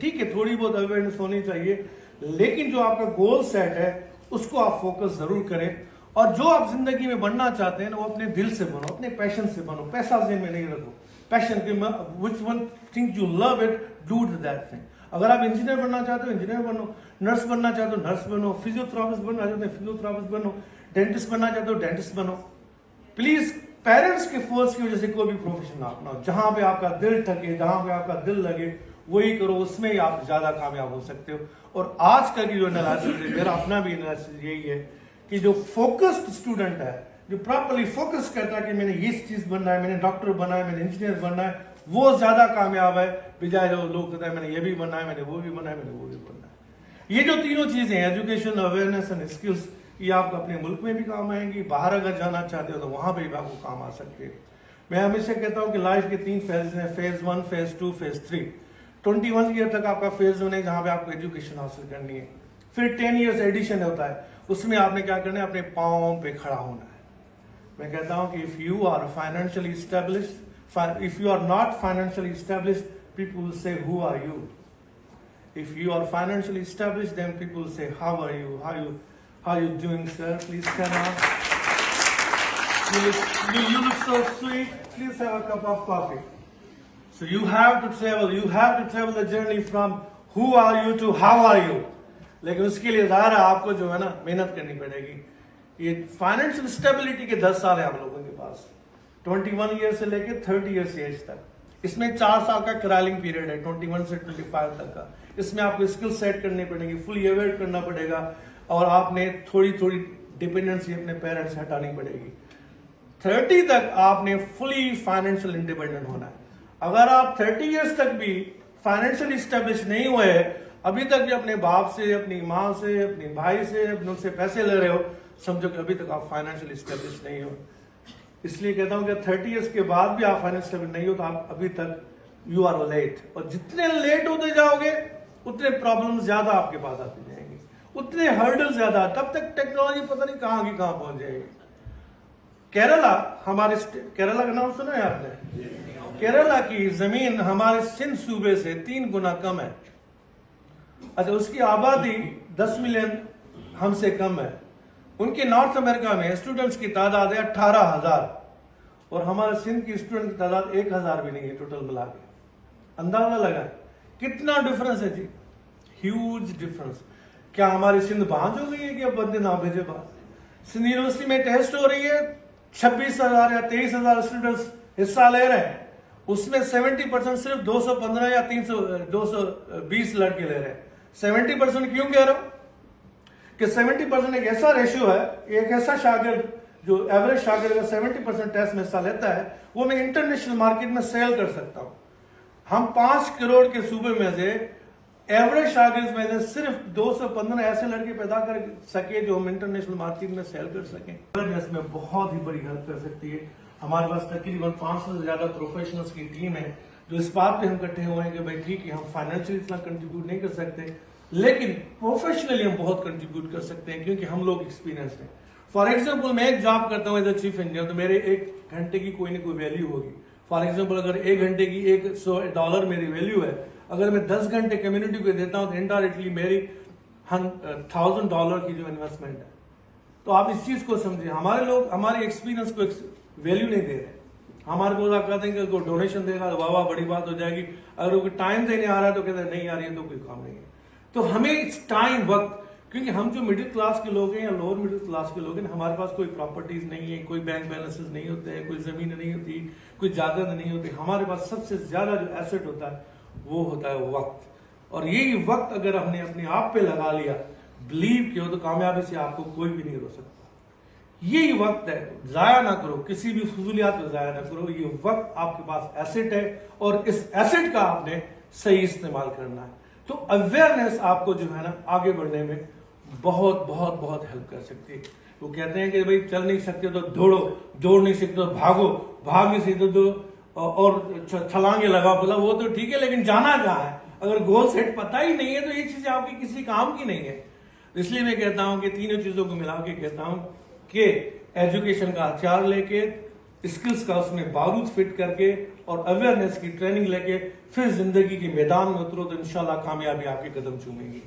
ठीक है, थोड़ी बहुत अवेयरनेस होनी चाहिए, लेकिन जो आपका गोल सेट है उसको आप फोकस जरूर करें। और जो आप जिंदगी में बनना चाहते हैं ना, वो अपने दिल से बनो, अपने पैशन से बनो। पैसा जेब में नहीं रखो, पैशन के which one thing you love it, do that thing. अगर आप इंजीनियर बनना चाहते हो इंजीनियर बनो, नर्स बनना चाहते हो नर्स बनो, फिजियोथेरापिस्ट बनना चाहते हो फिजियोथेरापिस्ट बनो, डेंटिस्ट बनना चाहते हो डेंटिस्ट बनो। प्लीज पेरेंट्स के फोर्स की वजह से कोई भी प्रोफेशन ना अपनाओ। जहां पे आपका दिल ठके, जहां पे आपका दिल लगे वही करो, उसमें ही आप ज्यादा कामयाब हो सकते हो। और आज का जो एनालिसिस है, मेरा अपना भी एनालिसिस यही है कि जो फोकस्ड स्टूडेंट है, जो प्रॉपरली फोकस करता है कि मैंने ये चीज बनना है, मैंने डॉक्टर बनना है, मैंने इंजीनियर बनना है, वो ज्यादा कामयाब है बजाय जो लोग कहते हैं मैंने ये भी बनना है, मैंने वो भी बनना है, मैंने वो भी बनना है। ये जो तीनों चीजें हैं, एजुकेशन, अवेयरनेस एंड स्किल्स, ये आपको अपने मुल्क में भी काम आएंगी, बाहर अगर जाना चाहते हो तो वहां पर भी आपको काम आ सकते हैं। मैं हमेशा कहता हूं कि लाइफ के 3 फेज हैं, फेज 1, फेज 2, फेज 3। 21 ईयर तक आपका फेज 1 है जहां पे आपको एजुकेशन हासिल करनी है। फिर 10 ईयर्स एडिशन होता है, उसमें आपने क्या करना है, अपने पांव पे खड़ा होना है। मैं कहता हूं कि if you are financially established, if you are not financially established, people will say who are you. If you are financially established, then people will say how are you, how you doing sir, please come on, you look so sweet, please have a cup of coffee. So you have to travel the journey from who are you to how are you. लेकिन उसके लिए ज़ाहिर है आपको जो है ना मेहनत करनी पड़ेगी। ये फाइनेंशियल स्टेबिलिटी के 10 साल है आप लोगों के पास, 21 ईयर से लेकर 30 ईयर्स एज तक। इसमें 4 साल का क्रैलिंग पीरियड है 21 से 25 तक का। इसमें आपको स्किल सेट करनी पड़ेगी, फुली अवेयर करना पड़ेगा, और आपने थोड़ी थोड़ी डिपेंडेंसी अपने पेरेंट्स से हटानी पड़ेगी। 30 तक आपने फुली फाइनेंशियल इंडिपेंडेंट होना है। अगर आप 30 ईयर्स तक भी फाइनेंशियल स्टेब्लिश नहीं हुए, अभी तक भी अपने बाप से, अपनी माँ से, अपने भाई से, अपने उनसे पैसे ले रहे हो, समझो कि अभी तक आप फाइनेंशियल स्टेब्लिश नहीं हो। इसलिए कहता हूं कि 30 ईयर्स के बाद भी आप फाइनेंशियल स्टेबल नहीं हो तो आप अभी तक यू आर लेट। और जितने लेट होते जाओगे उतने प्रॉब्लम ज्यादा आपके पास आती जाएंगी, उतने हर्डल ज्यादा, तब तक टेक्नोलॉजी पता नहीं कहां की कहां पहुंच जाएगी। केरला, हमारे केरला का नाम सुना है आपने? केरला की जमीन हमारे सिंध सूबे से 3 गुना कम है। अच्छा, उसकी आबादी 10 मिलियन हमसे कम है। उनके नॉर्थ अमेरिका में स्टूडेंट्स की तादाद है 18,000 और हमारे सिंध की स्टूडेंट की तादाद 1,000 भी नहीं है टोटल मिला के। अंदाजा लगाए कितना डिफरेंस है जी, ह्यूज डिफरेंस। क्या हमारी सिंध बांझ हो गई है कि अब बंदे ना भेजे बाहर? सिंध यूनिवर्सिटी में टेस्ट हो रही है, 26,000 या 23,000 स्टूडेंट्स हिस्सा ले रहे हैं, उसमें 70% सिर्फ 215 या 220 लड़के ले रहे हैं। 70% क्यों कह रहा हूं कि 70% एक ऐसा रेशियो है, एक ऐसा शागिर्द जो एवरेज शागिर्द अगर 70% टेस्ट में हिस्सा लेता है, वो मैं इंटरनेशनल मार्केट में सेल कर सकता हूं। हम 5 करोड़ के सूबे में से एवरेज शागिर्द में से सिर्फ 215 ऐसे लड़के पैदा कर सके जो हम इंटरनेशनल मार्केट में सेल कर सकें। इसमें बहुत ही बड़ी हेल्प कर सकती है। हमारे पास तकरीबन 500 से ज्यादा प्रोफेशनल्स की टीम है जो इस बात पे हम इकट्ठे हुए हैं कि भाई ठीक है, हम फाइनेंशियली इतना कंट्रीब्यूट नहीं कर सकते, लेकिन प्रोफेशनली हम बहुत कंट्रीब्यूट कर सकते हैं क्योंकि हम लोग एक्सपीरियंस हैं। फॉर एग्जाम्पल, मैं एक जॉब करता हूँ एज अ चीफ इंजीनियर, तो मेरे 1 घंटे की कोई ना कोई वैल्यू होगी। फॉर एग्जाम्पल, अगर 1 घंटे की $100 मेरी वैल्यू है, अगर मैं 10 घंटे कम्युनिटी को देता हूं तो इनडायरेक्टली मेरी $1,000 की जो इन्वेस्टमेंट है। तो आप इस चीज को समझिए, हमारे लोग हमारे एक्सपीरियंस को वैल्यू नहीं दे रहे। हमारे को आप कहते हैं कि डोनेशन देगा तो वाह बड़ी बात हो जाएगी, अगर वो टाइम देने आ रहा है तो कहते हैं नहीं आ रही है तो कोई काम नहीं है। तो हमें इट्स टाइम, वक्त, क्योंकि हम जो मिडिल क्लास के लोग हैं या लोअर मिडिल क्लास के लोग हैं, हमारे पास कोई प्रॉपर्टीज नहीं है, कोई बैंक बैलेंसेस नहीं होते हैं, कोई जमीन नहीं होती, कोई जायदाद नहीं होती। हमारे पास सबसे ज्यादा जो एसेट होता है वो होता है वक्त। और यही वक्त अगर हमने अपने आप पे लगा लिया, बिलीव किया, तो कामयाबी से आपको कोई भी नहीं रोक सकता। यही वक्त है, जाया ना करो, किसी भी फजूलियात को जाया ना करो। ये वक्त आपके पास एसेट है और इस एसेट का आपने सही इस्तेमाल करना है। तो अवेयरनेस आपको जो है ना आगे बढ़ने में बहुत बहुत बहुत हेल्प कर सकती है। वो कहते हैं कि भाई चल नहीं सकते तो दौड़ो, दौड़ नहीं सकते तो भागो, भाग नहीं सकते तो और छलांगे लगा, बोला वो तो ठीक है, लेकिन जाना कहाँ है? अगर गोल सेट पता ही नहीं है तो ये चीजें आपकी किसी काम की नहीं है। इसलिए मैं कहता हूं कि तीनों चीजों को मिला के कहता हूं कि एजुकेशन का हथियार लेके स्किल्स का उसमें बारूद फिट करके और अवेयरनेस की ट्रेनिंग लेके फिर जिंदगी के मैदान में उतरो तो इंशाल्लाह कामयाबी आपके कदम चूमेगी।